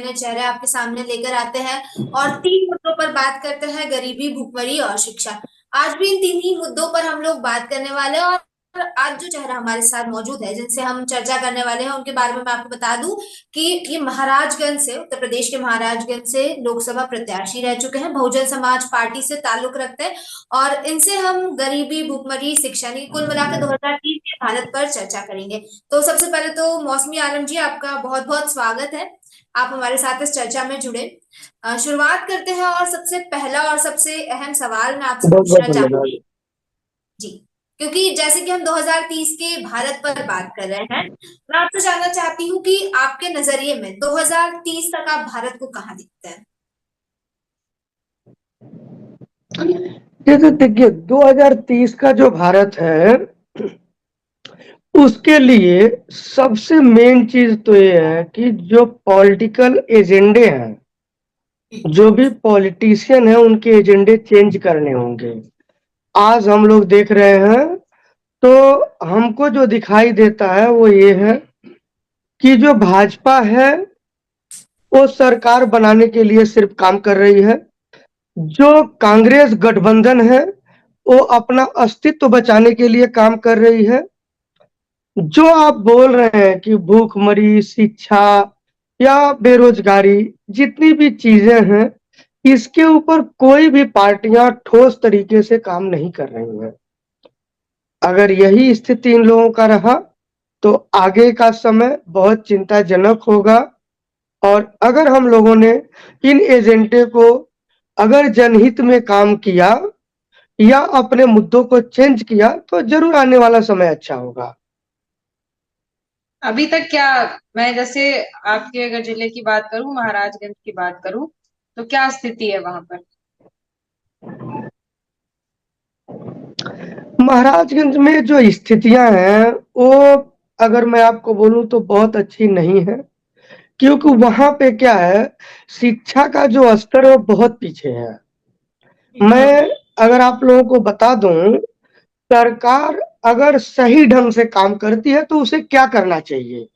नए चेहरे आपके सामने लेकर आते हैं और 3 मुद्दों पर बात करते हैं, गरीबी, भुखमरी और शिक्षा। आज भी इन 3 ही मुद्दों पर हम लोग बात करने वाले हैं। और आज जो चेहरा हमारे साथ मौजूद है, जिनसे हम चर्चा करने वाले हैं, उनके बारे में मैं आपको बता दूं कि ये महाराजगंज से, उत्तर प्रदेश के महाराजगंज से लोकसभा प्रत्याशी रह चुके हैं, बहुजन समाज पार्टी से ताल्लुक रखते हैं। और इनसे हम गरीबी, भुखमरी, शिक्षा की कुल मिलाकर 2030 के भारत पर चर्चा करेंगे। तो सबसे पहले तो मौसमी आलम जी, आपका बहुत बहुत स्वागत है, आप हमारे साथ इस चर्चा में जुड़े। शुरुआत करते हैं और सबसे पहला और सबसे अहम सवाल मैं आपसे बहुत बहुत पूछना धन्यवाद। चाहूंगी जी, क्योंकि जैसे कि हम 2030 के भारत पर बात कर रहे हैं, मैं आपसे जानना चाहती हूँ कि आपके नजरिए में 2030 तक आप भारत को कहाँ दिखते हैं? ये तो देखिए 2030 का जो भारत है उसके लिए सबसे मेन चीज तो ये है कि जो पॉलिटिकल एजेंडे हैं, जो भी पॉलिटिशियन है, उनके एजेंडे चेंज करने होंगे। आज हम लोग देख रहे हैं तो हमको जो दिखाई देता है वो ये है कि जो भाजपा है वो सरकार बनाने के लिए सिर्फ काम कर रही है। जो कांग्रेस गठबंधन है वो अपना अस्तित्व बचाने के लिए काम कर रही है। जो आप बोल रहे हैं कि भूखमरी, शिक्षा या बेरोजगारी, जितनी भी चीजें हैं, इसके ऊपर कोई भी पार्टियां ठोस तरीके से काम नहीं कर रही हैं। अगर यही स्थिति इन लोगों का रहा तो आगे का समय बहुत चिंताजनक होगा। और अगर हम लोगों ने इन एजेंडे को, अगर जनहित में काम किया या अपने मुद्दों को चेंज किया तो जरूर आने वाला समय अच्छा होगा। अभी तक क्या, मैं जैसे आपके अगर जिले की बात करूं, महाराजगंज की बात करूं, तो क्या स्थिति है वहां पर? महाराजगंज में जो स्थितियां हैं वो, अगर मैं आपको बोलूं तो बहुत अच्छी नहीं है, क्योंकि वहां पे क्या है, शिक्षा का जो स्तर है वो बहुत पीछे है। मैं अगर आप लोगों को बता दूं, सरकार अगर सही ढंग से काम करती है तो उसे क्या करना चाहिए।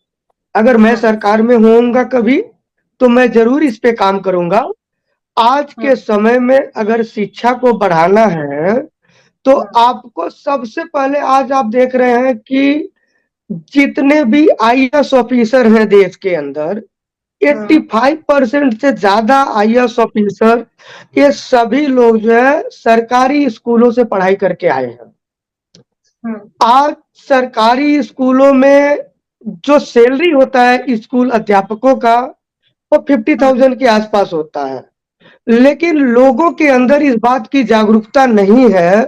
अगर मैं सरकार में होऊंगा कभी तो मैं जरूर इस पे काम करूंगा। आज के समय में अगर शिक्षा को बढ़ाना है तो आपको सबसे पहले, आज आप देख रहे हैं कि जितने भी आईएएस ऑफिसर हैं देश के अंदर, 85% से ज्यादा आईएएस ऑफिसर, ये सभी लोग जो है सरकारी स्कूलों से पढ़ाई करके आए हैं। आज सरकारी स्कूलों में जो सैलरी होता है स्कूल अध्यापकों का, वो 50,000 के आसपास होता है। लेकिन लोगों के अंदर इस बात की जागरूकता नहीं है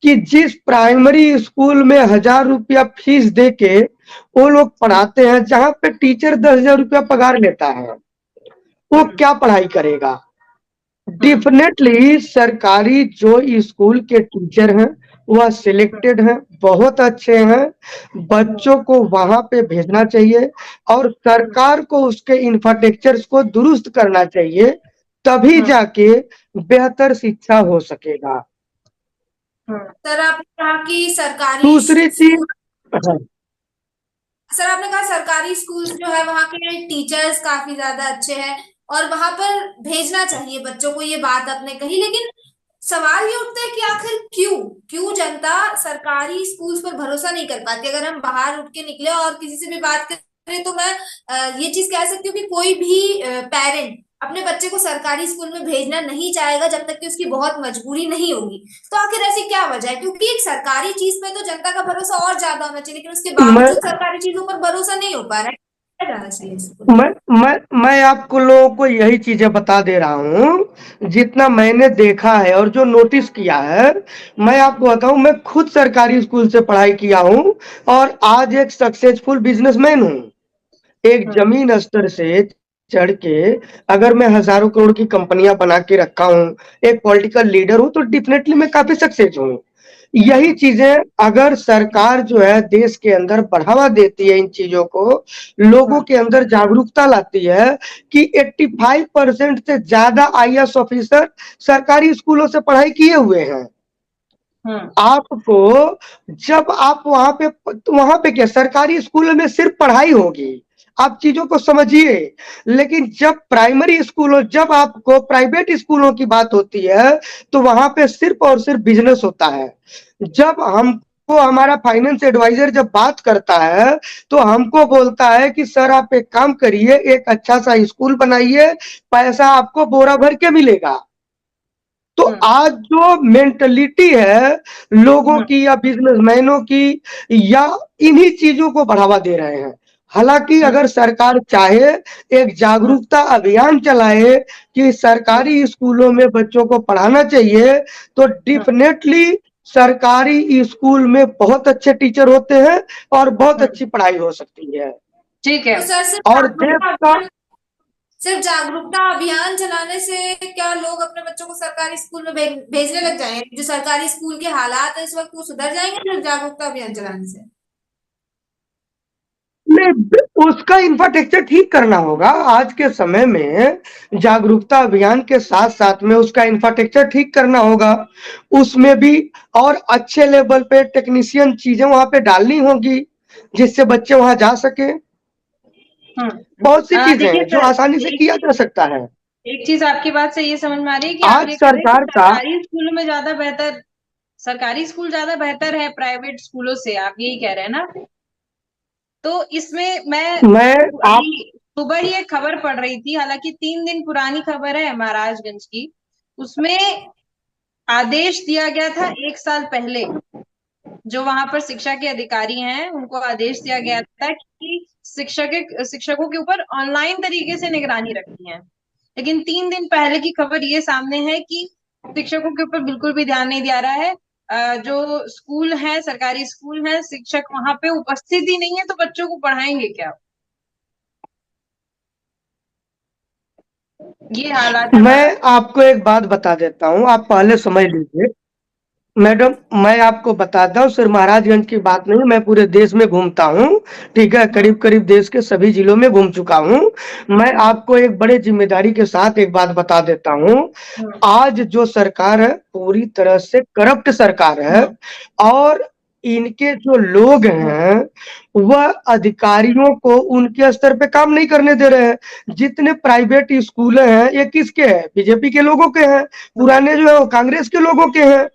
कि जिस प्राइमरी स्कूल में 1,000 रुपया फीस दे के वो लोग पढ़ाते हैं, जहां पे टीचर 10,000 रुपया पगार लेता है, वो क्या पढ़ाई करेगा। डेफिनेटली सरकारी जो स्कूल के टीचर हैं वह सिलेक्टेड हैं, बहुत अच्छे हैं, बच्चों को वहां पे भेजना चाहिए और सरकार को उसके इंफ्रास्ट्रक्चर को दुरुस्त करना चाहिए, तभी जाके बेहतर शिक्षा हो सकेगा। सर, आपने कहा कि सरकारी दूसरी चीज, स्कूल, सर आपने कहा सरकारी स्कूल्स जो है वहाँ के टीचर्स काफी ज्यादा अच्छे हैं और वहां पर भेजना चाहिए बच्चों को, ये बात आपने कही। लेकिन सवाल ये उठता है कि आखिर क्यों क्यों जनता सरकारी स्कूल्स पर भरोसा नहीं कर पाती? अगर हम बाहर उठ के निकले और किसी से भी बात करें तो मैं ये चीज कह सकती हूँ कि कोई भी पेरेंट अपने बच्चे को सरकारी स्कूल में भेजना नहीं चाहेगा जब तक कि उसकी बहुत मजबूरी नहीं होगी। तो आखिर ऐसी क्या वजह है? क्योंकि एक सरकारी चीज में तो जनता का भरोसा और ज्यादा होना चाहिए, लेकिन उसके मैं बावजूद सरकारी चीजों पर भरोसा नहीं हो पा रहा है। क्या जाना चाहिए इसको? मैं आपको लोगों को यही चीजें बता दे रहा हूँ जितना मैंने देखा है और जो नोटिस किया है। मैं आपको बताऊं, मैं खुद सरकारी स्कूल से पढ़ाई किया हूँ और आज एक सक्सेसफुल बिजनेसमैन हूँ। एक जमीन स्तर से चढ़ के अगर मैं हजारों करोड़ की कंपनियां बना के रखा हूँ, एक पॉलिटिकल लीडर हूँ, तो डेफिनेटली मैं काफी सक्सेस हूँ। यही चीजें अगर सरकार जो है देश के अंदर बढ़ावा देती है, इन चीजों को लोगों के अंदर जागरूकता लाती है कि 85% से ज्यादा आईएएस ऑफिसर सरकारी स्कूलों से पढ़ाई किए हुए हैं। आपको, जब आप वहां पे क्या सरकारी स्कूल में सिर्फ पढ़ाई होगी, आप चीजों को समझिए। लेकिन जब आपको प्राइवेट स्कूलों की बात होती है तो वहां पे सिर्फ और सिर्फ बिजनेस होता है। जब हमको हमारा फाइनेंस एडवाइजर जब बात करता है तो हमको बोलता है कि सर आप एक काम करिए, एक अच्छा सा स्कूल बनाइए, पैसा आपको बोरा भर के मिलेगा। तो आज जो मेंटलिटी है लोगों की या बिजनेसमैनों की, या इन्हीं चीजों को बढ़ावा दे रहे हैं। हालांकि अगर सरकार चाहे एक जागरूकता अभियान चलाए कि सरकारी स्कूलों में बच्चों को पढ़ाना चाहिए, तो डेफिनेटली सरकारी स्कूल में बहुत अच्छे टीचर होते हैं और बहुत अच्छी पढ़ाई हो सकती है। ठीक है। तो सर और देश का सिर्फ जागरूकता अभियान चलाने से क्या लोग अपने बच्चों को सरकारी स्कूल में भेजने लग जाएंगे? जो सरकारी स्कूल के हालात है इस वक्त वो सुधर जाएंगे सिर्फ जागरूकता अभियान चलाने से? नहीं, उसका इंफ्रास्ट्रक्चर ठीक करना होगा। आज के समय में जागरूकता अभियान के साथ साथ में उसका इंफ्रास्ट्रक्चर ठीक करना होगा। उसमें भी और अच्छे लेवल पे टेक्नीशियन चीजें वहां पे डालनी होगी जिससे बच्चे वहां जा सके। बहुत सी चीजें देखिए हैं जो सर, आसानी से किया जा सकता है। एक चीज आपकी बात से ये समझ में आ रही है कि आप आज ये कह रहे हैं कि सरकार का सरकारी स्कूलों में ज्यादा बेहतर, सरकारी स्कूल ज्यादा बेहतर है प्राइवेट स्कूलों से, आप यही कह रहे हैं ना? तो इसमें मैं मैं आप अभी सुबह ही एक खबर पढ़ रही थी, हालांकि 3 दिन पुरानी खबर है, महाराजगंज की। उसमें आदेश दिया गया था 1 साल पहले, जो वहां पर शिक्षा के अधिकारी हैं उनको आदेश दिया गया था कि शिक्षकों के ऊपर ऑनलाइन तरीके से निगरानी रखनी है। लेकिन 3 दिन पहले की खबर ये सामने है कि शिक्षकों के ऊपर बिल्कुल भी ध्यान नहीं दिया रहा है। जो स्कूल है, सरकारी स्कूल है, शिक्षक वहां पे उपस्थित ही नहीं है, तो बच्चों को पढ़ाएंगे क्या? ये हालात है मैं आपको एक बात बता देता हूँ, आप पहले समझ लीजिए। मैडम, मैं आपको बताता हूँ, सिर्फ महाराजगंज की बात नहीं, मैं पूरे देश में घूमता हूँ। ठीक है, करीब करीब देश के सभी जिलों में घूम चुका हूँ। मैं आपको एक बड़े जिम्मेदारी के साथ एक बात बता देता हूँ। आज जो सरकार है पूरी तरह से करप्ट सरकार है, और इनके जो लोग हैं वह अधिकारियों को उनके स्तर पे काम नहीं करने दे रहे हैं। जितने प्राइवेट स्कूल हैं ये किसके हैं? बीजेपी के लोगों के हैं। पुराने जो है वो कांग्रेस के लोगों के हैं,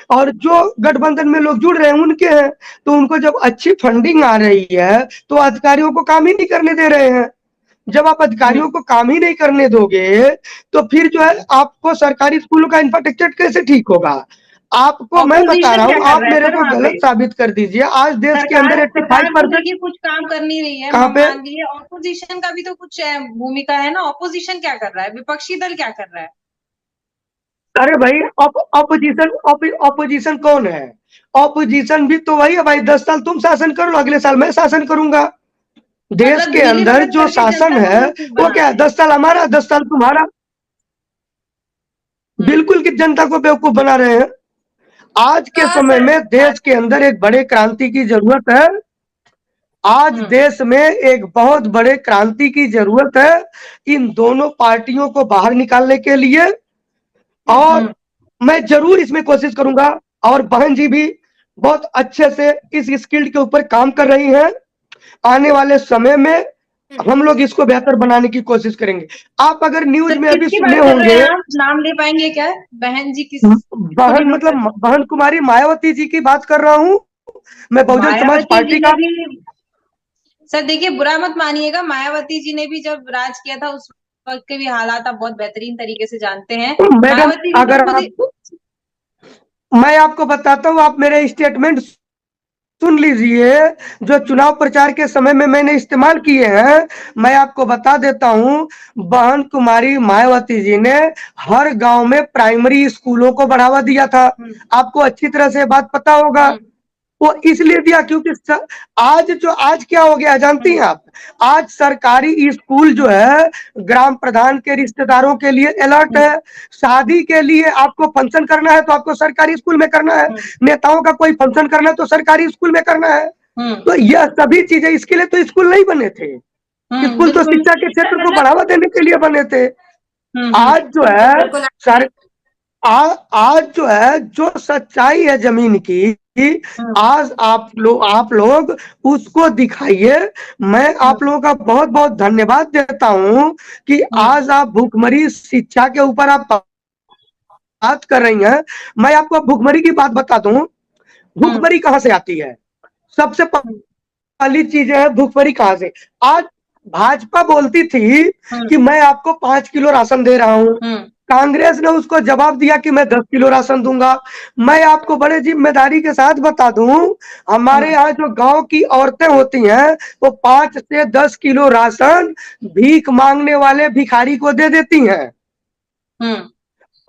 और जो गठबंधन में लोग जुड़ रहे हैं उनके हैं। तो उनको जब अच्छी फंडिंग आ रही है तो अधिकारियों को काम ही नहीं करने दे रहे हैं। जब आप अधिकारियों को काम ही नहीं करने दोगे तो फिर जो है आपको सरकारी स्कूलों का इंफ्रास्ट्रक्चर कैसे ठीक होगा? आपको मैं बता ऑपोजिशन रहा क्या हूँ, कर आप रहा है मेरे सर को वहां पे? गलत साबित कर दीजिए। आज देश के अंदर सरकार सरकार तो 85%। देखिए कुछ काम कर नहीं रही है, कहाँ पे? मान लीजिए ऑपोजिशन का भी तो कुछ भूमिका है ना। ऑपोजिशन क्या कर रहा है, विपक्षी दल क्या कर रहा है? अरे भाई, ऑपोजिशन कौन है? ऑपोजिशन भी तो वही है भाई। 10 साल तुम शासन करो, अगले साल मैं शासन करूंगा। देश मतलब के मिली अंदर भगत जो करके शासन जनता को है बेवकूफ वो बना क्या है? रहे हैं। 10 साल हमारा, 10 साल तुम्हारा। बिल्कुल कि जनता को बेवकूफ बना रहे हैं। आज के तो समय में सर देश के अंदर एक बड़े क्रांति की जरूरत है। आज देश में एक बहुत बड़े क्रांति की जरूरत है इन दोनों पार्टियों को बाहर निकालने के लिए। और मैं जरूर इसमें कोशिश करूंगा, और बहन जी भी बहुत अच्छे से इस स्किल के ऊपर काम कर रही हैं। आने वाले समय में हम लोग इसको बेहतर बनाने की कोशिश करेंगे। आप अगर न्यूज सर में अभी किसकी सुने बात कर रहे होंगे, हैं आप? नाम ले पाएंगे क्या? बहन जी किस को बहन रिफर कर मतलब रहे बहन कुमारी मायावती जी की बात कर रहा हूँ, मैं हैं? बहुजन समाज मायावती जी पार्टी ने का। भी, सर देखिए बुरा मत मानिएगा, मायावती जी ने भी जब राज किया था उस वक्त के भी हालात आप बहुत बेहतरीन तरीके से जानते हैं। मैडम, मायावती जी तो अगर खुद ही, आप, मैं आपको बताता हूँ, आप मेरे स्टेटमेंट सुन लीजिए जो चुनाव प्रचार के समय में मैंने इस्तेमाल किए हैं। मैं आपको बता देता हूं, बहन कुमारी मायावती जी ने हर गांव में प्राइमरी स्कूलों को बढ़ावा दिया था। आपको अच्छी तरह से बात पता होगा। वो इसलिए दिया क्योंकि आज क्या हो गया जानती हैं आप? आज सरकारी स्कूल जो है ग्राम प्रधान के रिश्तेदारों के लिए अलर्ट है। शादी के लिए आपको फंक्शन करना है तो आपको सरकारी स्कूल में करना है। नेताओं का कोई फंक्शन करना है तो सरकारी स्कूल में करना है। तो यह सभी चीजें, इसके लिए तो स्कूल नहीं बने थे। स्कूल तो बिल्कुल शिक्षा के क्षेत्र को मतलब, बढ़ावा देने के लिए बने थे। आज जो है बिल्कुल सर आज जो है जो सच्चाई है जमीन की, आज आप लोग उसको दिखाइए। मैं आप लोगों का बहुत बहुत धन्यवाद देता हूं कि आज आप भूखमरी शिक्षा के ऊपर आप बात कर रही हैं। मैं आपको भूखमरी की बात बता दूं, भूखमरी कहां से आती है। सबसे पहली चीज है भूखमरी कहां से। आज भाजपा बोलती थी कि मैं आपको 5 किलो राशन दे रहा हूं, कांग्रेस ने उसको जवाब दिया कि मैं 10 किलो राशन दूंगा। मैं आपको बड़े जिम्मेदारी के साथ बता दूं, हमारे यहाँ जो गांव की औरतें होती हैं वो 5 से 10 किलो राशन भीख मांगने वाले भिखारी को दे देती हैं।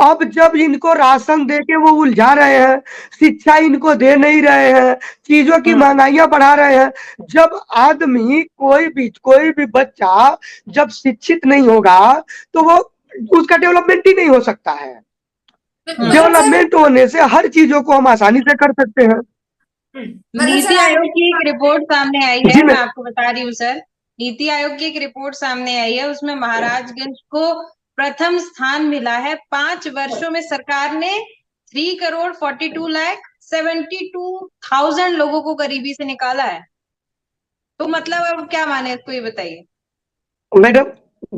अब जब इनको राशन देके वो उलझा रहे हैं, शिक्षा इनको दे नहीं रहे हैं, चीजों की महंगाइयां बढ़ा रहे हैं। जब आदमी कोई भी बच्चा जब शिक्षित नहीं होगा तो वो उसका डेवलपमेंट ही नहीं हो सकता है। डेवलपमेंट होने से हर चीजों को हम आसानी से कर सकते हैं। नीति आयोग की एक रिपोर्ट सामने आई है, मैं आपको बता रही हूँ सर। नीति आयोग की एक रिपोर्ट सामने आई है, उसमें महाराजगंज को प्रथम स्थान मिला है। 5 वर्षों में सरकार ने 3,42,72,000 लोगों को गरीबी से निकाला है। तो मतलब अब क्या माने इसको, ये बताइए। मैडम,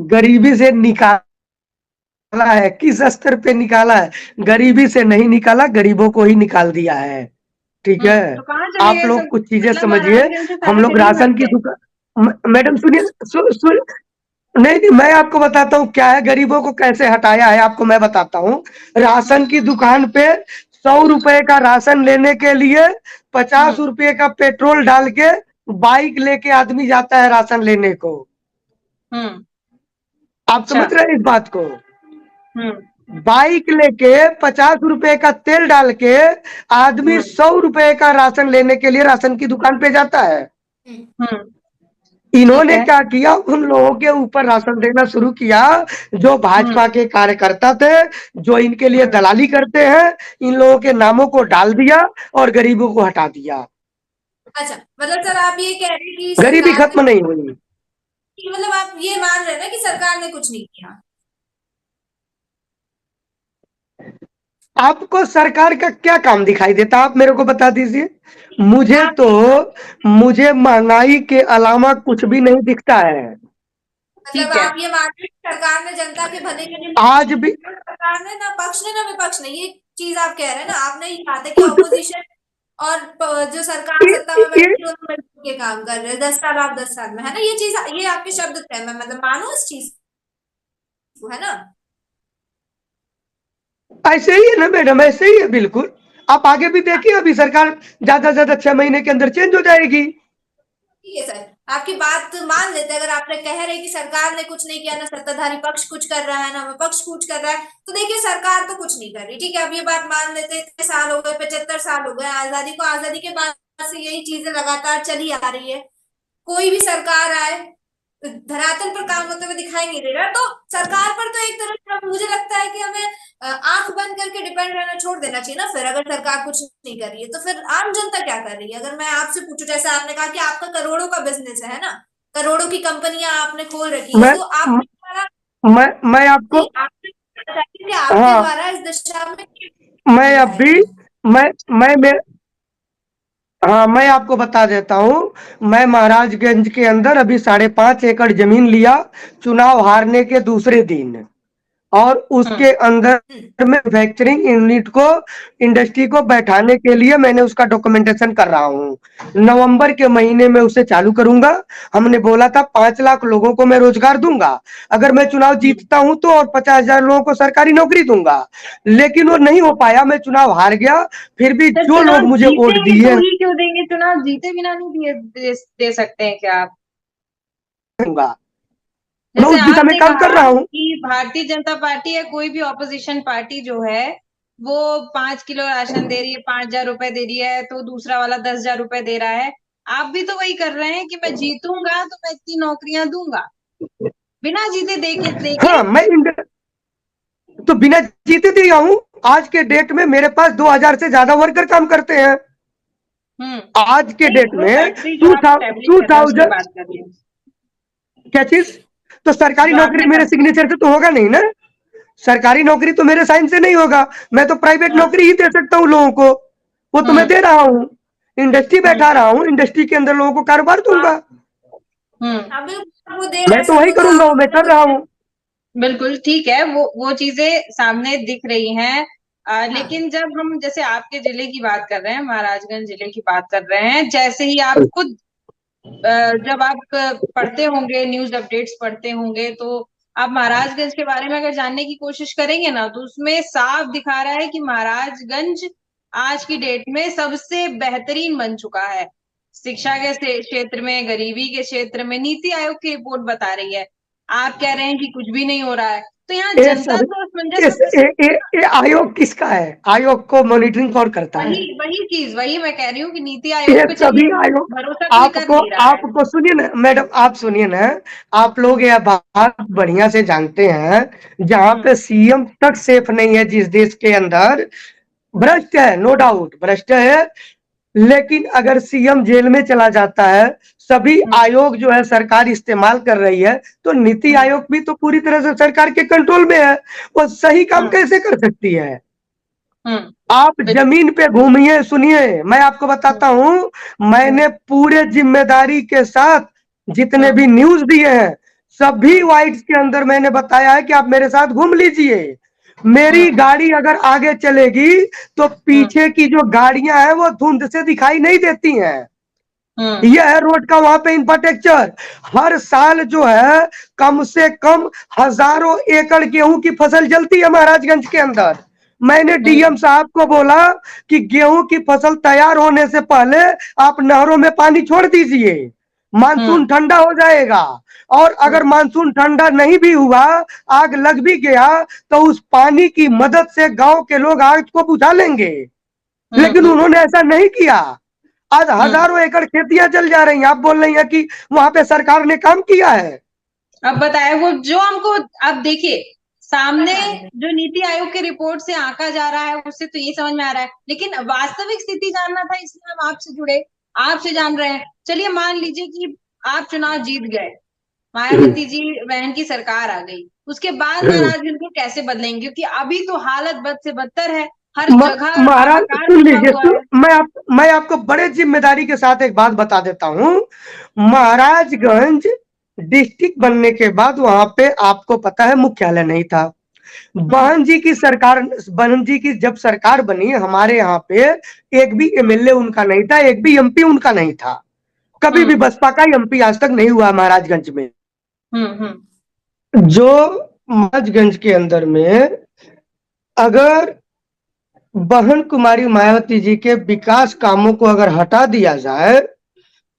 गरीबी से निकाला है, किस स्तर पे निकाला है? गरीबी से नहीं निकाला, गरीबों को ही निकाल दिया है। ठीक है, तो कहाँ आप चले गए लोग सब? कुछ चीजें मतलब समझिए। महाराजगंज से हम सारे लोग गरीब राशन हट की गए। दुकान, मैडम सुनिए, नहीं नहीं, मैं आपको बताता हूँ क्या है, गरीबों को कैसे हटाया है आपको मैं बताता हूँ। राशन की दुकान पे 100 रुपए का राशन लेने के लिए 50 रुपए का पेट्रोल डाल के बाइक लेके आदमी जाता है राशन लेने को। आप समझ रहे हैं इस बात को? बाइक लेके 50 रुपए का तेल डाल के आदमी 100 रुपए का राशन लेने के लिए राशन की दुकान पे जाता है। इन्होंने क्या किया, उन लोगों के ऊपर राशन देना शुरू किया जो भाजपा के कार्यकर्ता थे, जो इनके लिए दलाली करते हैं। इन लोगों के नामों को डाल दिया और गरीबों को हटा दिया। अच्छा, मतलब सर आप ये कह रहे हैं कि गरीबी सरकार खत्म नहीं हुई। मतलब आप ये मान रहे हैं ना कि सरकार ने कुछ नहीं किया। आपको सरकार का क्या काम दिखाई देता, आप मेरे को बता दीजिए। मुझे महंगाई के अलावा कुछ भी नहीं दिखता है। मतलब आप ये मान रहे हैं कि सरकार ने जनता के भले के लिए आज भी सरकार ने ना पक्ष ने ना विपक्ष ने, ये चीज आप कह रहे हैं ना। आपने ये कहा था कि ऑपोजिशन और जो सरकार सत्ता में बैठी है दोनों मिलकर के काम कर रहे हैं 10 साल आप 10 साल में, है ना? ये चीज, ये आपके शब्द थे, मैं मतलब मानो इस चीज को, है ना? ऐसे ही है ना मैडम, ऐसे ही है बिल्कुल। आप आगे भी देखिए, अभी सरकार ज्यादा से ज्यादा 6 महीने के अंदर चेंज हो जाएगी। ठीक है सर, आपकी बात मान लेते हैं। अगर आप कह रहे हैं कि सरकार ने कुछ नहीं किया, ना सत्ताधारी पक्ष कुछ कर रहा है, ना विपक्ष कुछ कर रहा है, तो देखिए सरकार तो कुछ नहीं कर रही। ठीक है, अब ये बात मान लेते हैं। इतने साल हो गए, 75 साल हो गए आजादी को। आजादी के बाद से यही चीजें लगातार चली आ रही है। कोई भी सरकार आए धरातल पर काम होते हुए दिखाई नहीं दे रहा। तो सरकार पर तो एक तरह से मुझे लगता है कि हमें आंख बंद करके डिपेंड रहना छोड़ देना चाहिए ना। फिर अगर सरकार कुछ नहीं कर रही है तो फिर आम जनता क्या कर रही है? अगर मैं आपसे पूछूं, जैसे आपने कहा कि आपका करोड़ों का बिजनेस है ना, करोड़ों की कंपनियां आपने खोल रखी है, मैं तो आपके द्वारा मैं आपको आपके हाँ, द्वारा इस दिशा में मैं दिखाया अभी गया है? मैं हाँ, मैं आपको बता देता हूँ। मैं महाराजगंज के अंदर अभी 5.5 एकड़ जमीन लिया चुनाव हारने के दूसरे दिन, और उसके अंदर में मैन्युफैक्चरिंग यूनिट को, इंडस्ट्री को बैठाने के लिए मैंने उसका डॉक्यूमेंटेशन कर रहा हूँ। नवंबर के महीने में उसे चालू करूंगा। हमने बोला था 5 लाख लोगों को मैं रोजगार दूंगा अगर मैं चुनाव जीतता हूं तो, और 50,000 लोगों को सरकारी नौकरी दूंगा। लेकिन वो नहीं हो पाया, मैं चुनाव हार गया। फिर भी जो लोग मुझे वोट दिए, तो ही क्यों देंगे? चुनाव जीते बिना नहीं दे सकते हैं क्या आप? मैं उस जैसे दिशा में आपने काम कर कहा रहा हूँ। कि भारतीय जनता पार्टी या कोई भी ऑपोजिशन पार्टी जो है वो 5 किलो राशन दे रही है, 5,000 रुपए दे रही है, तो दूसरा वाला 10,000 रुपए दे रहा है। आप भी तो वही कर रहे हैं कि मैं जीतूंगा तो मैं इतनी नौकरियां दूंगा, बिना जीते देके। हाँ, तो बिना जीते दिया हूँ। आज के डेट में मेरे पास 2,000 से ज्यादा वर्कर काम करते हैं। आज के डेट में फैक्ट्री जो आप स्टैब्लिश कर रहे हैं उसकी 2000 बात कर रही हूँ। क्या चीज? तो सरकारी जो नौकरी आपने मेरे सिग्नेचर से तो होगा नहीं ना। सरकारी नौकरी तो मेरे साइन से नहीं होगा। मैं तो प्राइवेट नौकरी ही दे सकता हूँ लोगों को। वो तो मैं दे रहा हूँ, इंडस्ट्री बैठा रहा हूँ, इंडस्ट्री के अंदर लोगों को कारोबार दूंगा, अभी वो दे मैं रहे तो वही सबूत करूंगा, वो मैं कर रहा हूँ। बिल्कुल ठीक है, वो चीजें सामने दिख रही हैं। हाँ। लेकिन जब हम जैसे आपके जिले की बात कर रहे हैं, महाराजगंज जिले की बात कर रहे हैं, जैसे ही आप खुद जब आप पढ़ते होंगे, न्यूज अपडेट्स पढ़ते होंगे, तो आप महाराजगंज के बारे में अगर जानने की कोशिश करेंगे ना, तो उसमें साफ दिखा रहा है कि महाराजगंज आज की डेट में सबसे बेहतरीन बन चुका है। शिक्षा के क्षेत्र में, गरीबी के क्षेत्र में नीति आयोग की रिपोर्ट बता रही है। आप कह रहे हैं कि कुछ भी नहीं हो रहा है, तो यहाँ ये जनता सब तो असमंजस इस ये आयोग किसका है? आयोग को मॉनिटरिंग कौन करता है? वही वही चीज, वही मैं कह रही हूँ कि नीति ये आयोग पे सभी चलिए आयोग भरोसा कोई कर आपको नहीं रहा है। आपको सुनिए ना मैडम, आप सुनिए ना, आप लोग यह बात बढ़िया से जानते हैं, जहां पे सीएम तक सेफ नहीं है जिस देश के अंदर, भ्रष्ट है, नो डाउट भ्रष्ट है, लेकिन अगर सीएम जेल में चला जाता है, सभी आयोग जो है सरकार इस्तेमाल कर रही है, तो नीति आयोग भी तो पूरी तरह से सरकार के कंट्रोल में है, वो सही काम कैसे कर सकती है? आप जमीन पे घूमिए, सुनिए, मैं आपको बताता हूं, मैंने पूरे जिम्मेदारी के साथ जितने भी न्यूज दिए हैं, सभी वाइट्स के अंदर मैंने बताया है कि आप मेरे साथ घूम लीजिए, मेरी गाड़ी अगर आगे चलेगी तो पीछे की जो गाड़ियां हैं वो धुंध से दिखाई नहीं देती हैं। यह है रोड का वहां पे इंफ्रास्ट्रक्चर। हर साल जो है कम से कम हजारों एकड़ गेहूं की फसल जलती है महाराजगंज के अंदर। मैंने डीएम साहब को बोला कि गेहूं की फसल तैयार होने से पहले आप नहरों में पानी छोड़ दीजिए, मानसून ठंडा हो जाएगा, और अगर मानसून ठंडा नहीं भी हुआ, आग लग भी गया, तो उस पानी की मदद से गांव के लोग आग को बुझा लेंगे। लेकिन उन्होंने ऐसा नहीं किया। आज हजारों एकड़ खेतियां जल जा रही हैं, आप बोल रही हैं कि वहां पे सरकार ने काम किया है। अब बताए वो जो हमको, अब देखिए सामने जो नीति आयोग की रिपोर्ट से आंका जा रहा है, उससे तो ये समझ में आ रहा है, लेकिन वास्तविक स्थिति जानना था, इसलिए हम आपसे जुड़े, आपसे जान रहे हैं। चलिए मान लीजिए कि आप चुनाव जीत गए, मायावती जी बहन की सरकार आ गई, उसके बाद महाराजगंज को कैसे बदलेंगे? क्योंकि अभी तो हालत बद से बदतर है, हर जगह महाराज हाहाकार सुन मचा लीजिए, हुआ है। मैं आपको बड़े जिम्मेदारी के साथ एक बात बता देता हूं, महाराजगंज डिस्ट्रिक्ट बनने के बाद वहां पे आपको पता है मुख्यालय नहीं था। बहन जी की सरकार, बहन जी की जब सरकार बनी हमारे यहाँ पे, एक भी एमएलए उनका नहीं था, एक भी एमपी उनका नहीं था, कभी भी बसपा का एमपी आज तक नहीं हुआ महाराजगंज में। जो महाराजगंज के अंदर में अगर बहन कुमारी मायावती जी के विकास कामों को अगर हटा दिया जाए,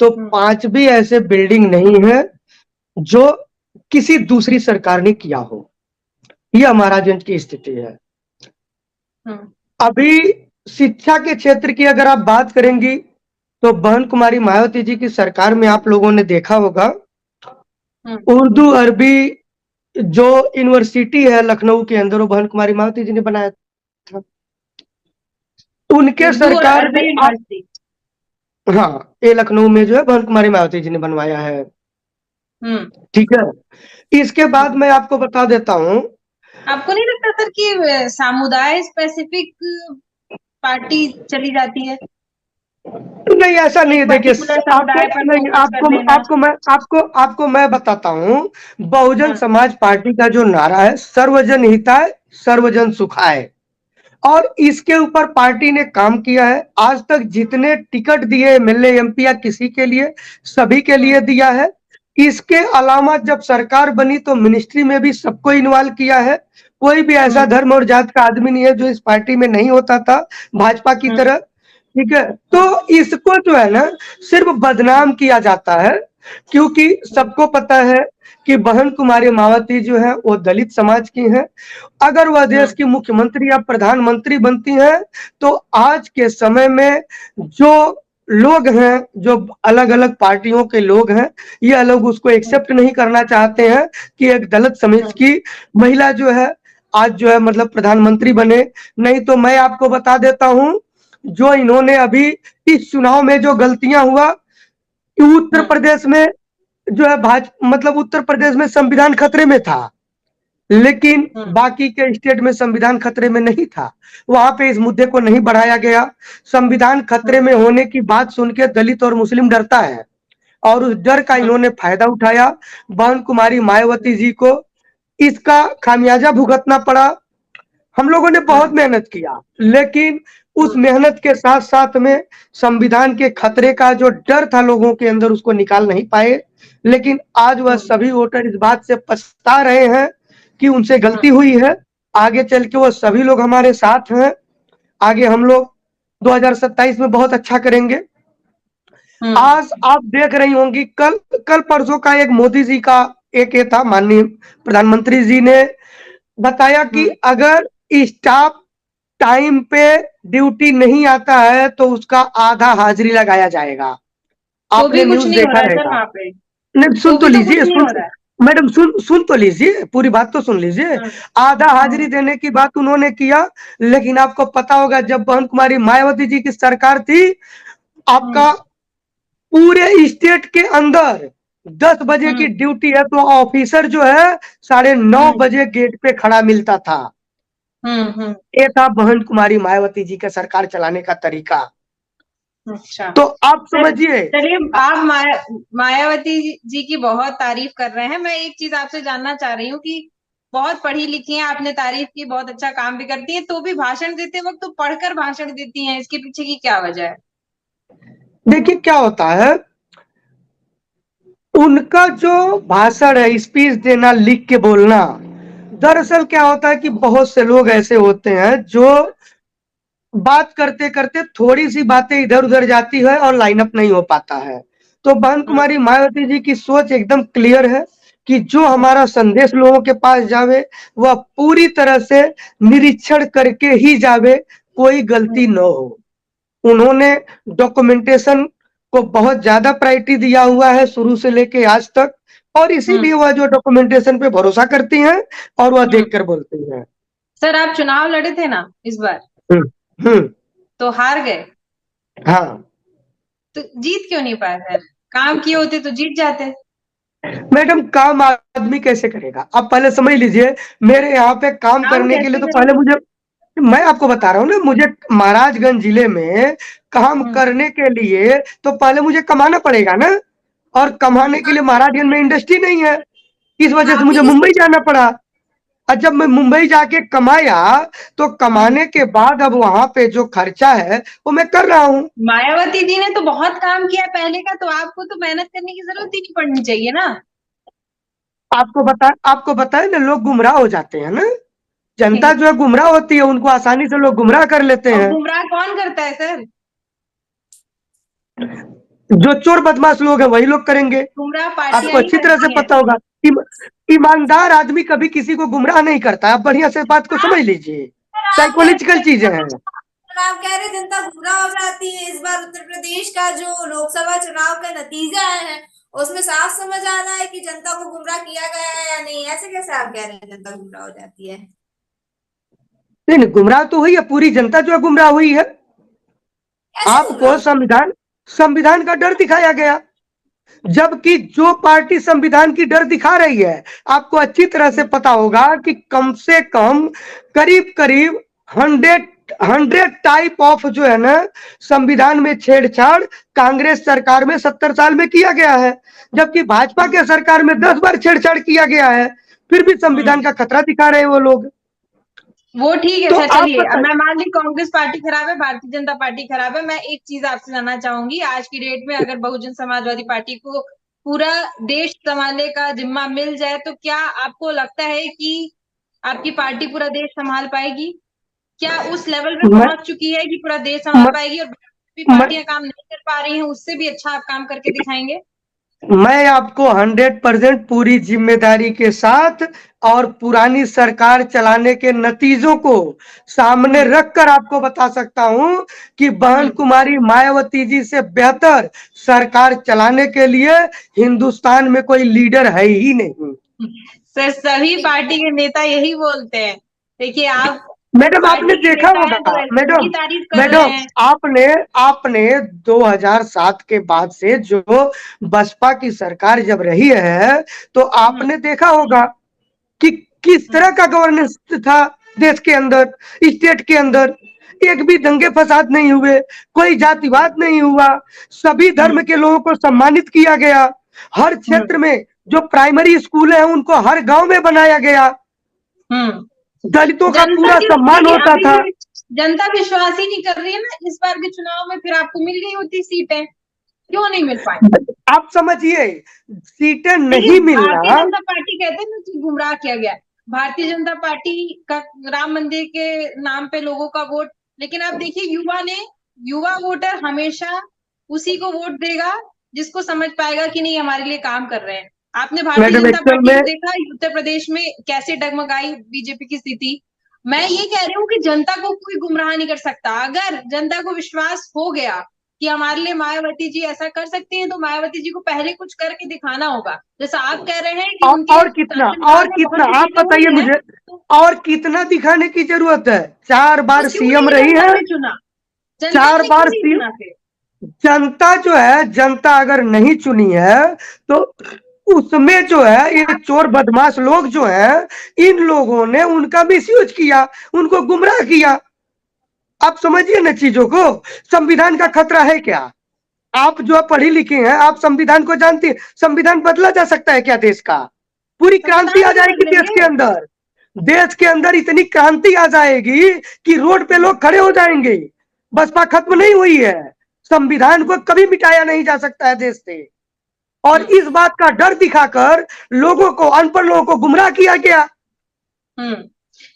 तो 5 भी ऐसे बिल्डिंग नहीं है जो किसी दूसरी सरकार ने किया हो। यह महाराजगंज की स्थिति है। अभी शिक्षा के क्षेत्र की अगर आप बात करेंगी, तो बहन कुमारी मायावती जी की सरकार में आप लोगों ने देखा होगा, उर्दू अरबी जो यूनिवर्सिटी है लखनऊ के अंदर, वो बहन कुमारी मायावती जी ने बनाया था। उनके सरकार में हाँ, ये लखनऊ में जो है बहन कुमारी मायावती जी ने बनवाया है। ठीक है, इसके बाद मैं आपको बता देता हूँ, आपको नहीं लगता सर कि समुदाय स्पेसिफिक पार्टी चली जाती है? नहीं ऐसा नहीं है, देखिए आपको समुदाय पर नहीं, फोकस कर देना। आपको मैं बताता हूँ, बहुजन समाज पार्टी का जो नारा है, सर्वजन हिताय सर्वजन सुखाय, और इसके ऊपर पार्टी ने काम किया है। आज तक जितने टिकट दिए एमएलए एमपी या किसी के लिए, सभी के लिए दिया है। इसके अलावा जब सरकार बनी तो मिनिस्ट्री में भी सबको इन्वॉल्व किया है। कोई भी ऐसा धर्म और जात का आदमी नहीं है जो इस पार्टी में नहीं होता था भाजपा की तरह। ठीक है, तो इसको जो है ना सिर्फ बदनाम किया जाता है, क्योंकि सबको पता है कि बहन कुमारी मायावती जो है वो दलित समाज की है। अगर वह देश की मुख्यमंत्री या प्रधानमंत्री बनती है, तो आज के समय में जो लोग हैं, जो अलग अलग पार्टियों के लोग हैं, ये लोग उसको एक्सेप्ट नहीं करना चाहते हैं कि एक दलित समाज की महिला जो है आज जो है मतलब प्रधानमंत्री बने। नहीं तो मैं आपको बता देता हूं, जो इन्होंने अभी इस चुनाव में जो गलतियां हुआ, उत्तर प्रदेश में जो है मतलब उत्तर प्रदेश में संविधान खतरे में था। लेकिन बाकी के स्टेट में संविधान खतरे में नहीं था, वहां पे इस मुद्दे को नहीं बढ़ाया गया। संविधान खतरे में होने की बात सुन के दलित और मुस्लिम डरता है, और उस डर का इन्होंने फायदा उठाया। बहन कुमारी मायावती जी को इसका खामियाजा भुगतना पड़ा। हम लोगों ने बहुत मेहनत किया, लेकिन उस मेहनत के साथ साथ में संविधान के खतरे का जो डर था लोगों के अंदर, उसको निकाल नहीं पाए। लेकिन आज वह सभी वोटर इस बात से पछता रहे हैं कि उनसे गलती हुई है। आगे चल के वो सभी लोग हमारे साथ हैं। आगे हम लोग 2027 में बहुत अच्छा करेंगे। आज आप देख रही होंगी, कल कल परसों का एक मोदी जी का एक ये था, माननीय प्रधानमंत्री जी ने बताया कि अगर स्टाफ टाइम पे ड्यूटी नहीं आता है तो उसका आधा हाजिरी लगाया जाएगा। तो भी आपने कुछ न्यूज नहीं हो देखा रहा है सर रहेगा। वहां पे। नहीं, सुन तो तो भी तो लीजिए, कुछ नहीं हो रहा है। मैडम सुन तो लीजिए, पूरी बात तो सुन लीजिए। आधा हाजिरी देने की बात उन्होंने किया, लेकिन आपको पता होगा जब बहन कुमारी मायावती जी की सरकार थी, आपका पूरे स्टेट के अंदर 10 बजे की ड्यूटी है तो ऑफिसर जो है 9:30 बजे गेट पे खड़ा मिलता था। ये था बहन कुमारी मायावती जी का सरकार चलाने का तरीका। अच्छा, तो आप समझिए। चलिए, आप मायावती जी की बहुत तारीफ कर रहे हैं। मैं एक चीज आपसे जानना चाह रही हूँ कि बहुत पढ़ी लिखी हैं, आपने तारीफ की, बहुत अच्छा काम भी करती हैं, तो भी भाषण देते वक्त तो पढ़कर भाषण देती हैं, इसके पीछे की क्या वजह है? देखिए क्या होता है, उनका जो भाषण है, स्पीच देना, लिख के बोलना, दरअसल क्या होता है कि बहुत से लोग ऐसे होते हैं जो बात करते करते थोड़ी सी बातें इधर उधर जाती है और लाइन अप नहीं हो पाता है। तो बहन कुमारी मायावती जी की सोच एकदम क्लियर है कि जो हमारा संदेश लोगों के पास जावे वह पूरी तरह से निरीक्षण करके ही जावे, कोई गलती न हो। उन्होंने डॉक्यूमेंटेशन को बहुत ज्यादा प्रायोरिटी दिया हुआ है शुरू से लेके आज तक, और इसीलिए वह जो डॉक्यूमेंटेशन पे भरोसा करती हैं और वह देखकर बोलती हैं। सर, आप चुनाव लड़े थे ना इस बार, हम्म। तो हार गए, हाँ तो जीत क्यों नहीं पाए? सर, काम किए होते तो जीत जाते। मैडम, काम आदमी कैसे करेगा? आप पहले समझ लीजिए, मेरे यहाँ पे काम काम करने के लिए कैसे तो पहले करेंगे? मुझे, मैं आपको बता रहा हूँ ना, मुझे महाराजगंज जिले में काम करने के लिए तो पहले मुझे कमाना पड़ेगा ना, और कमाने के लिए महाराजगंज में इंडस्ट्री नहीं है। इस वजह से आप ही मुझे किस मुंबई जाना पड़ा। और जब मैं मुंबई जाके कमाया तो कमाने के बाद अब वहां पे जो खर्चा है वो मैं कर रहा हूँ। मायावती जी ने तो बहुत काम किया पहले का, तो आपको तो मेहनत करने की जरूरत ही नहीं पड़नी चाहिए ना। आपको बताए ना, लोग गुमराह हो जाते हैं ना, जनता जो है गुमराह होती है, उनको आसानी से लोग गुमराह कर लेते और हैं। गुमराह कौन करता है सर? जो चोर बदमाश लोग हैं वही लोग करेंगे। गुमराह आपको पार्टियां ही अच्छी तरह से करती हैं। पता होगा। ईमानदार आदमी कभी किसी को गुमराह नहीं करता। आप बढ़िया से बात को समझ लीजिए, आप कह साइकोलॉजिकल रहे चीजें हैं। आप कह रहे जनता गुमराह हो जाती है। इस बार उत्तर प्रदेश का जो लोकसभा चुनाव का नतीजा है उसमें साफ समझ आ रहा है कि जनता को गुमराह किया गया है या नहीं। ऐसे कैसे आप कह रहे हैं जनता गुमराह हो जाती है? नहीं, गुमराह तो हुई है, पूरी जनता जो है गुमराह हुई है। कैसे गुमराह आपको हो? संविधान संविधान का डर दिखाया गया, जबकि जो पार्टी संविधान की डर दिखा रही है, आपको अच्छी तरह से पता होगा कि कम से कम करीब करीब 100 टाइप ऑफ जो है ना संविधान में छेड़छाड़ कांग्रेस सरकार में 70 साल में किया गया है, जबकि भाजपा के सरकार में 10 बार छेड़छाड़ किया गया है। फिर भी संविधान का खतरा दिखा रहे हैं वो लोग। वो ठीक है तो सर, आप चलिए, अब बताइए। मैं मान ली कांग्रेस पार्टी खराब है, भारतीय जनता पार्टी खराब है। मैं एक चीज आपसे जानना चाहूंगी, आज की डेट में अगर बहुजन समाजवादी पार्टी को पूरा देश संभालने का जिम्मा मिल जाए तो क्या आपको लगता है कि आपकी पार्टी पूरा देश संभाल पाएगी? क्या उस लेवल पे मैं, पहुंच चुकी है कि पूरा देश संभाल मैं, पाएगी, और भी मैं, पार्टियां काम नहीं कर पा रही हैं उससे भी अच्छा आप काम करके दिखाएंगे? मैं आपको 100% पूरी जिम्मेदारी के साथ और पुरानी सरकार चलाने के नतीजों को सामने रखकर आपको बता सकता हूं कि बहन कुमारी मायावती जी से बेहतर सरकार चलाने के लिए हिंदुस्तान में कोई लीडर है ही नहीं। सर, सभी पार्टी के नेता यही बोलते हैं। देखिए, आप मैडम आपने पार्टी के देखा नेता हैं होगा, तो ऐसे ही मैडम तारीफ कर रहे मैडम हैं। आपने आपने 2007 के बाद से जो बसपा की सरकार जब रही है तो आपने देखा होगा कि किस तरह का गवर्नेंस था देश के अंदर, स्टेट के अंदर। एक भी दंगे फसाद नहीं हुए, कोई जातिवाद नहीं हुआ, सभी धर्म के लोगों को सम्मानित किया गया। हर क्षेत्र में जो प्राइमरी स्कूल है उनको हर गांव में बनाया गया। दलितों का जनता पूरा की सम्मान देखिए होता अभी था। भी जनता विश्वास ही नहीं कर रही है ना इस बार के चुनाव में, फिर आपको मिल गई होती सीटें, क्यों नहीं मिल पाई? आप समझिए, सीटें देखिए नहीं भारतीय मिलना। जनता पार्टी कहते हैं ना कि गुमराह किया गया है। भारतीय जनता पार्टी का राम मंदिर के नाम पे लोगों का वोट, लेकिन आप देखिए युवा वोटर हमेशा उसी को वोट देगा जिसको समझ पाएगा कि नहीं हमारे लिए काम कर रहे हैं। आपने भारतीय मैडम जनता एक्चुअल पार्टी में को देखा उत्तर प्रदेश में कैसे डगमगाई बीजेपी की स्थिति। मैं ये कह रही हूँ कि जनता को कोई गुमराह नहीं कर सकता। अगर जनता को विश्वास हो गया कि हमारे लिए मायावती जी ऐसा कर सकती हैं, तो मायावती जी को पहले कुछ करके दिखाना होगा। जैसा आप कह रहे हैं कि उनके और कितना, शासनकाल और में बहुत कितना सी आप चीजें बताइए हुई हैं, मुझे, तो और कितना दिखाने की जरूरत है? 4 तो बार क्यों सीएम नहीं रही जनता है। ने चुना? जनता 4 ने क्यों बार नहीं सीएम। चुना फिर? जनता जो है, जनता अगर नहीं चुनी है तो उसमें जो है ये चोर बदमाश लोग जो है, इन लोगों ने उनका मिसयूज किया, उनको गुमराह किया। आप समझिए ना चीजों को। संविधान का खतरा है क्या? आप जो पढ़ी लिखी हैं, आप संविधान को जानती हैं। संविधान बदला जा सकता है क्या देश का? पूरी क्रांति संविधान आ क्यों जाएगी देश के बदलेंगे? अंदर। देश के अंदर इतनी क्रांति आ जाएगी कि रोड पे लोग खड़े हो जाएंगे। बसपा खत्म नहीं हुई है। संविधान को कभी मिटाया नहीं जा सकता है देश से। और इस बात का डर दिखाकर लोगों को, अनपढ़ लोगों को गुमराह किया गया। ये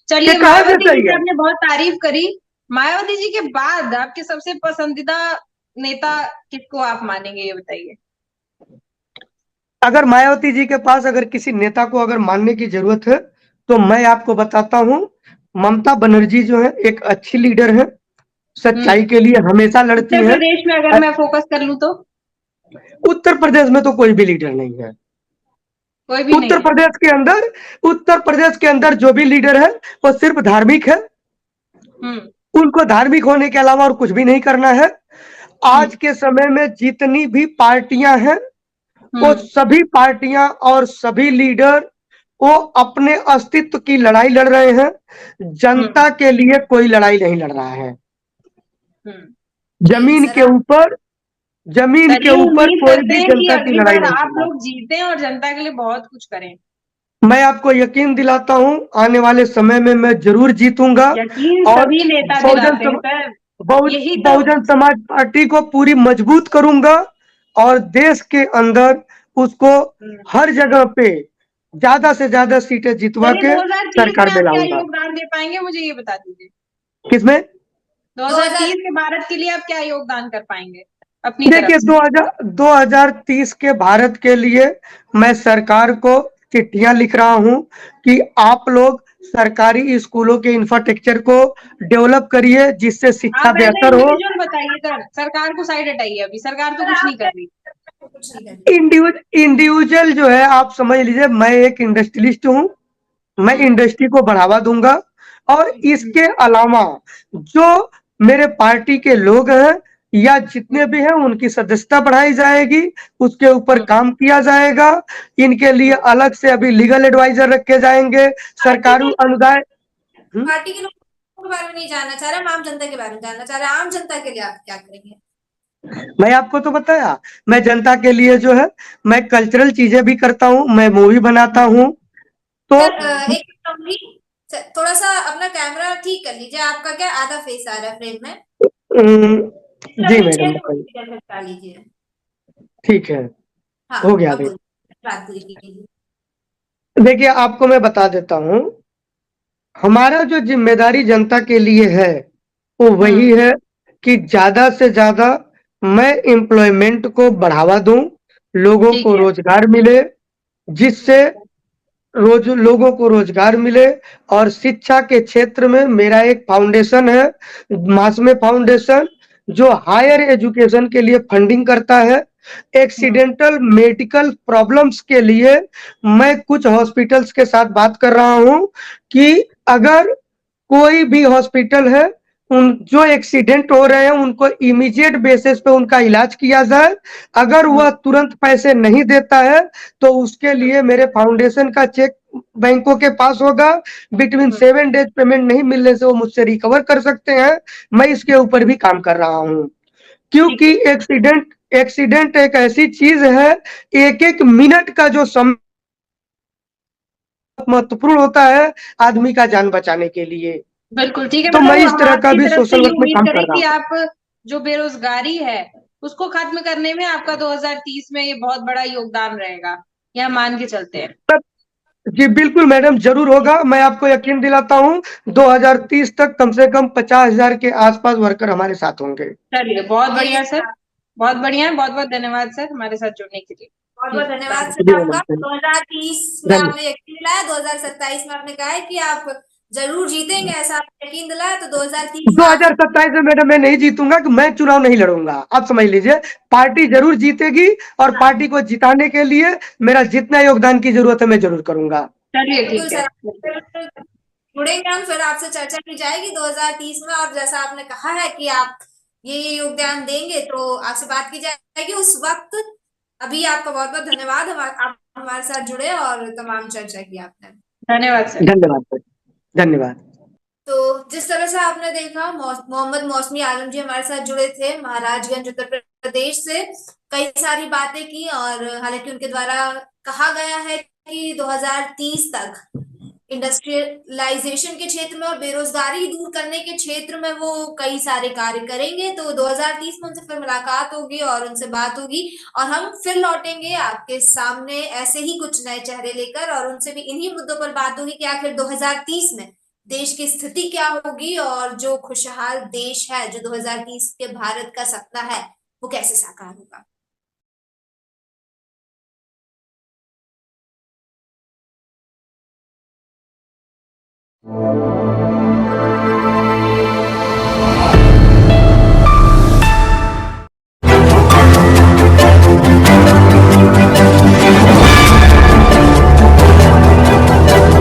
चलिए कहां से मायावती जी सही की है? आपने बहुत तारीफ करी। मायावती जी के बाद आपके सबसे पसंदीदा नेता किसको आप मानेंगे, ये बताइए। अगर मायावती जी के पास अगर किसी नेता को अगर मानने की जरूरत है तो मैं आपको बताता हूं, ममता बनर्जी जो है एक अच्छी लीडर है, सच्चाई के लिए हमेशा लड़ती उत्तर हैं। प्रदेश में अगर मैं फोकस कर लूं तो उत्तर प्रदेश में तो कोई भी लीडर नहीं है। कोई भी नहीं उत्तर है। प्रदेश के अंदर, उत्तर प्रदेश के अंदर जो भी लीडर है वो सिर्फ धार्मिक है। उनको धार्मिक होने के अलावा और कुछ भी नहीं करना है। आज के समय में जितनी भी पार्टियां हैं वो सभी पार्टियां और सभी लीडर वो अपने अस्तित्व की लड़ाई लड़ रहे हैं। जनता के लिए कोई लड़ाई नहीं लड़ रहा है। जी जमीन सर, के ऊपर, जमीन के चलिए ऊपर उम्मीद कोई करते भी हैं कि जनता की अगली लड़ाई बार नहीं आप लड़ रहा लोग जीतें और जनता के लिए बहुत कुछ करें। है। मैं आपको यकीन दिलाता हूं आने वाले समय में मैं जरूर जीतूंगा। यकीन और सभी नेता बहुजन दिलाते हैं सर, यही तो। बहुजन समाज पार्टी को पूरी मजबूत करूंगा और देश के अंदर उसको हर जगह पे ज्यादा से ज्यादा सीटें जितवा चलिए के 2030 सरकार में में आप क्या लाऊंगा। योगदान दे पाएंगे, मुझे ये बता दीजिए। किसमें? 2030 के भारत के लिए आप क्या योगदान कर पाएंगे अपनी तरफ देखिए, से? 2030 के भारत के लिए मैं सरकार को चिट्ठियां लिख रहा हूं कि आप लोग सरकारी स्कूलों के इंफ्रास्ट्रक्चर को डेवलप करिए जिससे शिक्षा आप एज ए बेहतर हो। इंडिविजुअल बताइए सर, सरकार को साइड हटाइए, अभी सरकार तो कुछ नहीं कर रही। कुछ नहीं करते। इंडिविजुअल जो है, आप समझ लीजिए मैं एक इंडस्ट्रियलिस्ट हूं। मैं इंडस्ट्री को बढ़ावा दूंगा और इसके अलावा जो मेरे पार्टी के लोग हैं या जितने भी हैं उनकी सदस्यता बढ़ाई जाएगी, उसके ऊपर काम किया जाएगा। इनके लिए अलग से अभी लीगल एडवाइजर रखे जाएंगे, पार्टी सरकारी के अनुदान। पार्टी के लोगों के बारे में नहीं जानना चाह रहा, हम आम जनता के बारे में जानना चाह रहे हैं। आम जनता के लिए आप क्या करेंगे? मैं आपको तो बताया, मैं जनता के लिए जो है मैं कल्चरल चीजें भी करता हूँ, मैं मूवी बनाता हूँ। तो सर एक कहूंगी, थोड़ा सा अपना कैमरा ठीक कर लीजिए, आपका क्या आधा फेस आ रहा है फ्रेम में। जी अपनी मैडम चेयर बताइए। थोड़ी सी हटा लीजिए। ठीक है, हाँ, हो गया अब अभी। बोलिए, बात पूरी कीजिए। देखिए, आपको मैं बता देता हूँ, हमारा जो जिम्मेदारी जनता के लिए है वो वही है कि ज्यादा से ज्यादा मैं एम्प्लॉयमेंट को बढ़ावा दूं, लोगों ठीक को है। रोजगार मिले, जिससे लोगों को रोजगार मिले। और शिक्षा के क्षेत्र में मेरा एक फाउंडेशन है, मासमे फाउंडेशन, जो हायर एजुकेशन के लिए फंडिंग करता है। एक्सीडेंटल मेडिकल प्रॉब्लम्स के लिए मैं कुछ हॉस्पिटल्स के साथ बात कर रहा हूं कि अगर कोई भी हॉस्पिटल है, उन जो एक्सीडेंट हो रहे हैं उनको इमीडिएट बेसिस पे उनका इलाज किया जाए। अगर वह तुरंत पैसे नहीं देता है तो उसके लिए मेरे फाउंडेशन का चेक बैंकों के पास होगा। बिटवीन 7 डेज पेमेंट नहीं मिलने से वो मुझसे रिकवर कर सकते हैं। मैं इसके ऊपर भी काम कर रहा हूँ, क्योंकि एक्सीडेंट एक्सीडेंट एक ऐसी चीज है, एक एक मिनट का जो समय महत्वपूर्ण होता है आदमी का जान बचाने के लिए। बिल्कुल ठीक है। तो मैं मतलब इस हम तरह का आपकी भी तरफ से सोशल ये वर्क में उम्मीद काम करें कर रहा कि हूँ। आप जो बेरोजगारी है उसको खत्म करने में आपका 2030 में ये बहुत बड़ा योगदान रहेगा, यह मान के चलते हैं। जी बिल्कुल मैडम, जरूर होगा। मैं आपको यकीन दिलाता हूँ 2030 तक कम से कम 50,000 के आसपास वर्कर हमारे साथ होंगे। चलिए, बहुत चलिए बढ़िया सर, बहुत बढ़िया है। बहुत बहुत धन्यवाद सर हमारे साथ जुड़ने के लिए। बहुत बहुत धन्यवाद जी सर आपका। मैडम, 2030 में धन्यवाद। आपने यकीन दिलाया, 2027 में आपने कहा है कि आप जरूर जीतेंगे, ऐसा आपने यकीन दिलाया, तो 2030 में आप 2027 में मैडम मैं नहीं जीतूंगा, कि मैं चुनाव नहीं लड़ूंगा, आप समझ लीजिए। पार्टी जरूर जीतेगी, और पार्टी को जिताने के लिए मेरा जितना योगदान की जरूरत है मैं जरूर करूंगा। चलिए बिल्कुल ठीक है। सर, जुड़ेंगे हम, फिर आपसे चर्चा की जाएगी 2030 में। और जैसा आपने कहा है कि आप ये योगदान देंगे, तो आपसे बात की जाएगी उस वक्त। अभी आपका बहुत बहुत धन्यवाद, आप हमारे साथ जुड़े और तमाम चर्चा की आपने। धन्यवाद सर। धन्यवाद सर, धन्यवाद। तो जिस तरह से आपने देखा, मोहम्मद मौसमी आलम जी हमारे साथ जुड़े थे महाराजगंज उत्तर प्रदेश से। कई सारी बातें की, और हालांकि उनके द्वारा कहा गया है कि 2030 तक इंडस्ट्रियलाइजेशन के क्षेत्र में और बेरोजगारी दूर करने के क्षेत्र में वो कई सारे कार्य करेंगे। तो 2030 में उनसे फिर मुलाकात होगी और उनसे बात होगी, और हम फिर लौटेंगे आपके सामने ऐसे ही कुछ नए चेहरे लेकर, और उनसे भी इन्हीं मुद्दों पर बात होगी कि आखिर 2030 में देश की स्थिति क्या होगी, और जो खुशहाल देश है, जो 2030 के भारत का सपना है, वो कैसे साकार होगा।